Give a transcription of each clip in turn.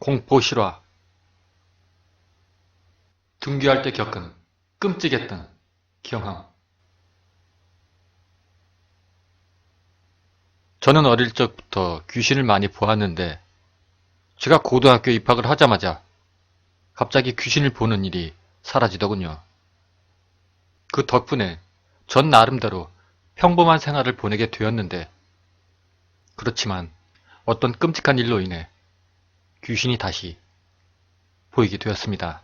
공포 실화. 등교할 때 겪은 끔찍했던 경험. 저는 어릴 적부터 귀신을 많이 보았는데 제가 고등학교 입학을 하자마자 갑자기 귀신을 보는 일이 사라지더군요. 그 덕분에 전 나름대로 평범한 생활을 보내게 되었는데, 그렇지만 어떤 끔찍한 일로 인해 귀신이 다시 보이게 되었습니다.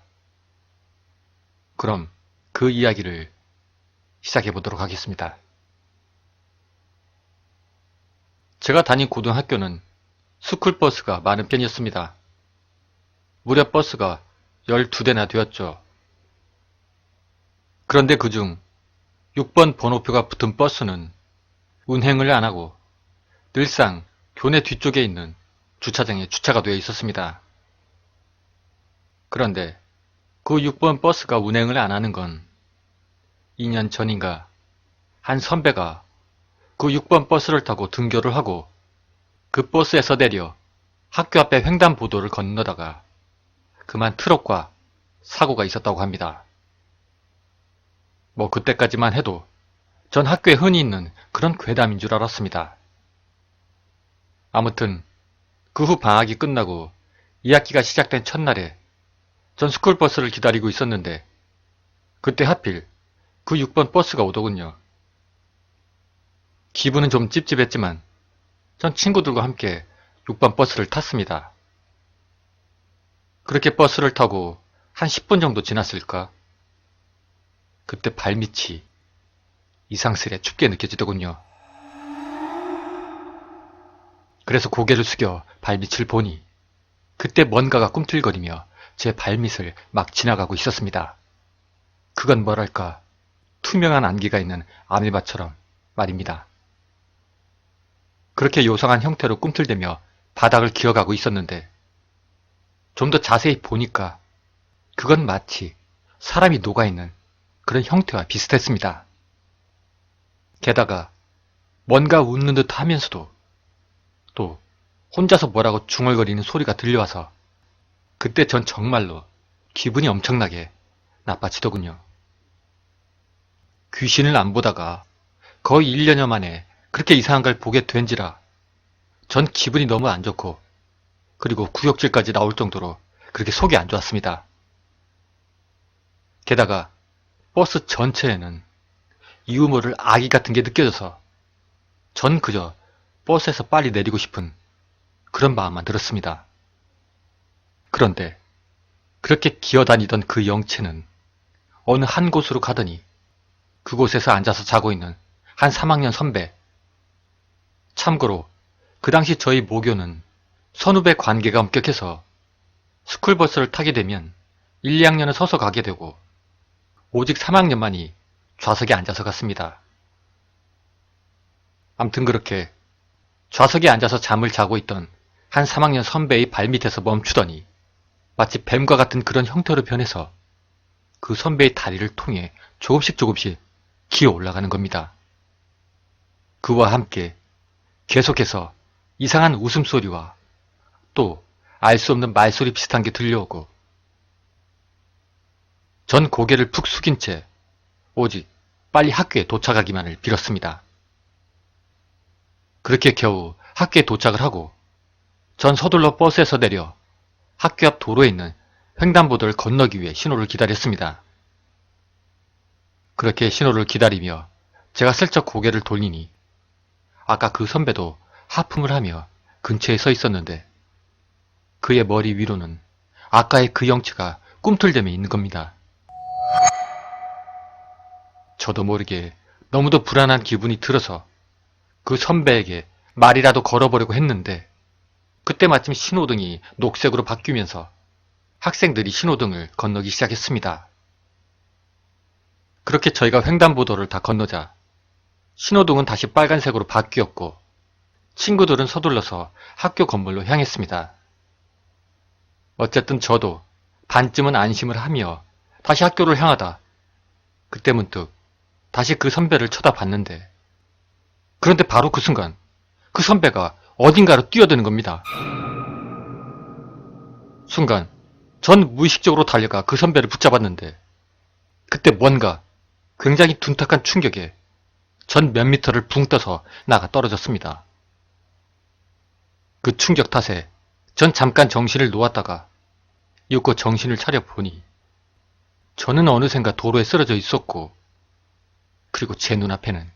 그럼 그 이야기를 시작해 보도록 하겠습니다. 제가 다닌 고등학교는 스쿨버스가 많은 편이었습니다. 무려 버스가 12대나 되었죠. 그런데 그중 6번 번호표가 붙은 버스는 운행을 안 하고 늘상 교내 뒤쪽에 있는 주차장에 주차가 되어 있었습니다. 그런데 그 6번 버스가 운행을 안 하는 건 2년 전인가 한 선배가 그 6번 버스를 타고 등교를 하고 그 버스에서 내려 학교 앞에 횡단보도를 건너다가 그만 트럭과 사고가 있었다고 합니다. 뭐 그때까지만 해도 전 학교에 흔히 있는 그런 괴담인 줄 알았습니다. 아무튼 그 후 방학이 끝나고 2학기가 시작된 첫날에 전 스쿨버스를 기다리고 있었는데 그때 하필 그 6번 버스가 오더군요. 기분은 좀 찝찝했지만 전 친구들과 함께 6번 버스를 탔습니다. 그렇게 버스를 타고 한 10분 정도 지났을까? 그때 발밑이 이상스레 춥게 느껴지더군요. 그래서 고개를 숙여 발밑을 보니 그때 뭔가가 꿈틀거리며 제 발밑을 막 지나가고 있었습니다. 그건 뭐랄까 투명한 안개가 있는 아메바처럼 말입니다. 그렇게 요상한 형태로 꿈틀대며 바닥을 기어가고 있었는데 좀 더 자세히 보니까 그건 마치 사람이 녹아있는 그런 형태와 비슷했습니다. 게다가 뭔가 웃는 듯 하면서도 또 혼자서 뭐라고 중얼거리는 소리가 들려와서 그때 전 정말로 기분이 엄청나게 나빠지더군요. 귀신을 안 보다가 거의 1년여 만에 그렇게 이상한 걸 보게 된지라 전 기분이 너무 안 좋고 그리고 구역질까지 나올 정도로 그렇게 속이 안 좋았습니다. 게다가 버스 전체에는 유모를 아기 같은 게 느껴져서 전 그저 버스에서 빨리 내리고 싶은 그런 마음만 들었습니다. 그런데 그렇게 기어다니던 그 영체는 어느 한 곳으로 가더니 그곳에서 앉아서 자고 있는 한 3학년 선배. 참고로 그 당시 저희 모교는 선후배 관계가 엄격해서 스쿨버스를 타게 되면 1, 2학년은 서서 가게 되고 오직 3학년만이 좌석에 앉아서 갔습니다. 암튼 그렇게 좌석에 앉아서 잠을 자고 있던 한 3학년 선배의 발밑에서 멈추더니 마치 뱀과 같은 그런 형태로 변해서 그 선배의 다리를 통해 조금씩 기어 올라가는 겁니다. 그와 함께 계속해서 이상한 웃음소리와 또 알 수 없는 말소리 비슷한 게 들려오고 전 고개를 푹 숙인 채 오직 빨리 학교에 도착하기만을 빌었습니다. 그렇게 겨우 학교에 도착을 하고 전 서둘러 버스에서 내려 학교 앞 도로에 있는 횡단보도를 건너기 위해 신호를 기다렸습니다. 그렇게 신호를 기다리며 제가 슬쩍 고개를 돌리니 아까 그 선배도 하품을 하며 근처에 서 있었는데 그의 머리 위로는 아까의 그 영체가 꿈틀대며 있는 겁니다. 저도 모르게 너무도 불안한 기분이 들어서 그 선배에게 말이라도 걸어보려고 했는데 그때 마침 신호등이 녹색으로 바뀌면서 학생들이 신호등을 건너기 시작했습니다. 그렇게 저희가 횡단보도를 다 건너자 신호등은 다시 빨간색으로 바뀌었고 친구들은 서둘러서 학교 건물로 향했습니다. 어쨌든 저도 반쯤은 안심을 하며 다시 학교를 향하다 그때 문득 다시 그 선배를 쳐다봤는데 그런데 바로 그 순간 그 선배가 어딘가로 뛰어드는 겁니다. 순간 전 무의식적으로 달려가 그 선배를 붙잡았는데 그때 뭔가 굉장히 둔탁한 충격에 전 몇 미터를 붕 떠서 나가 떨어졌습니다. 그 충격 탓에 전 잠깐 정신을 놓았다가 이윽고 정신을 차려보니 저는 어느샌가 도로에 쓰러져 있었고 그리고 제 눈앞에는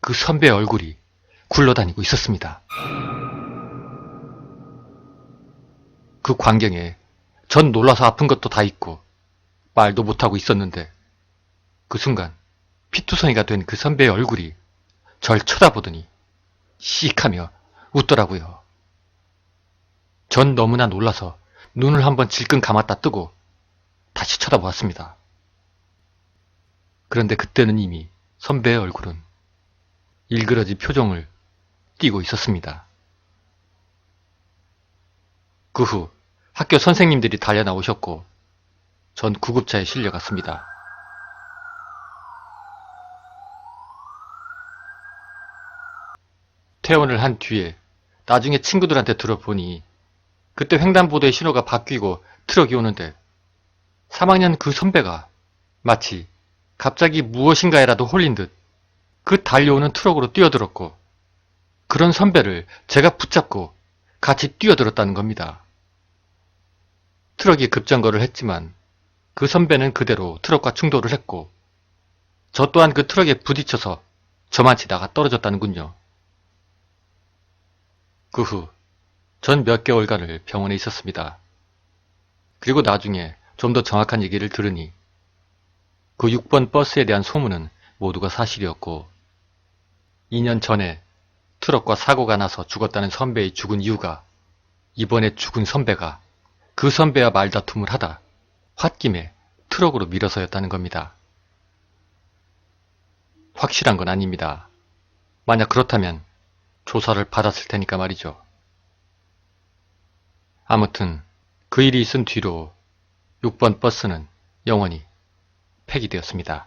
그 선배의 얼굴이 굴러다니고 있었습니다. 그 광경에 전 놀라서 아픈 것도 다 잊고 말도 못하고 있었는데 그 순간 피투성이가 된 그 선배의 얼굴이 절 쳐다보더니 씩하며 웃더라고요. 전 너무나 놀라서 눈을 한번 질끈 감았다 뜨고 다시 쳐다보았습니다. 그런데 그때는 이미 선배의 얼굴은 일그러진 표정을 띠고 있었습니다. 그 후 학교 선생님들이 달려 나오셨고 전 구급차에 실려갔습니다. 퇴원을 한 뒤에 나중에 친구들한테 들어보니 그때 횡단보도의 신호가 바뀌고 트럭이 오는데 3학년 그 선배가 마치 갑자기 무엇인가에라도 홀린 듯 그 달려오는 트럭으로 뛰어들었고 그런 선배를 제가 붙잡고 같이 뛰어들었다는 겁니다. 트럭이 급정거를 했지만 그 선배는 그대로 트럭과 충돌을 했고 저 또한 그 트럭에 부딪혀서 저만치 나가 떨어졌다는군요. 그 후 전 몇 개월간을 병원에 있었습니다. 그리고 나중에 좀 더 정확한 얘기를 들으니 그 6번 버스에 대한 소문은 모두가 사실이었고 2년 전에 트럭과 사고가 나서 죽었다는 선배의 죽은 이유가 이번에 죽은 선배가 그 선배와 말다툼을 하다 홧김에 트럭으로 밀어서였다는 겁니다. 확실한 건 아닙니다. 만약 그렇다면 조사를 받았을 테니까 말이죠. 아무튼 그 일이 있은 뒤로 6번 버스는 영원히 폐기되었습니다.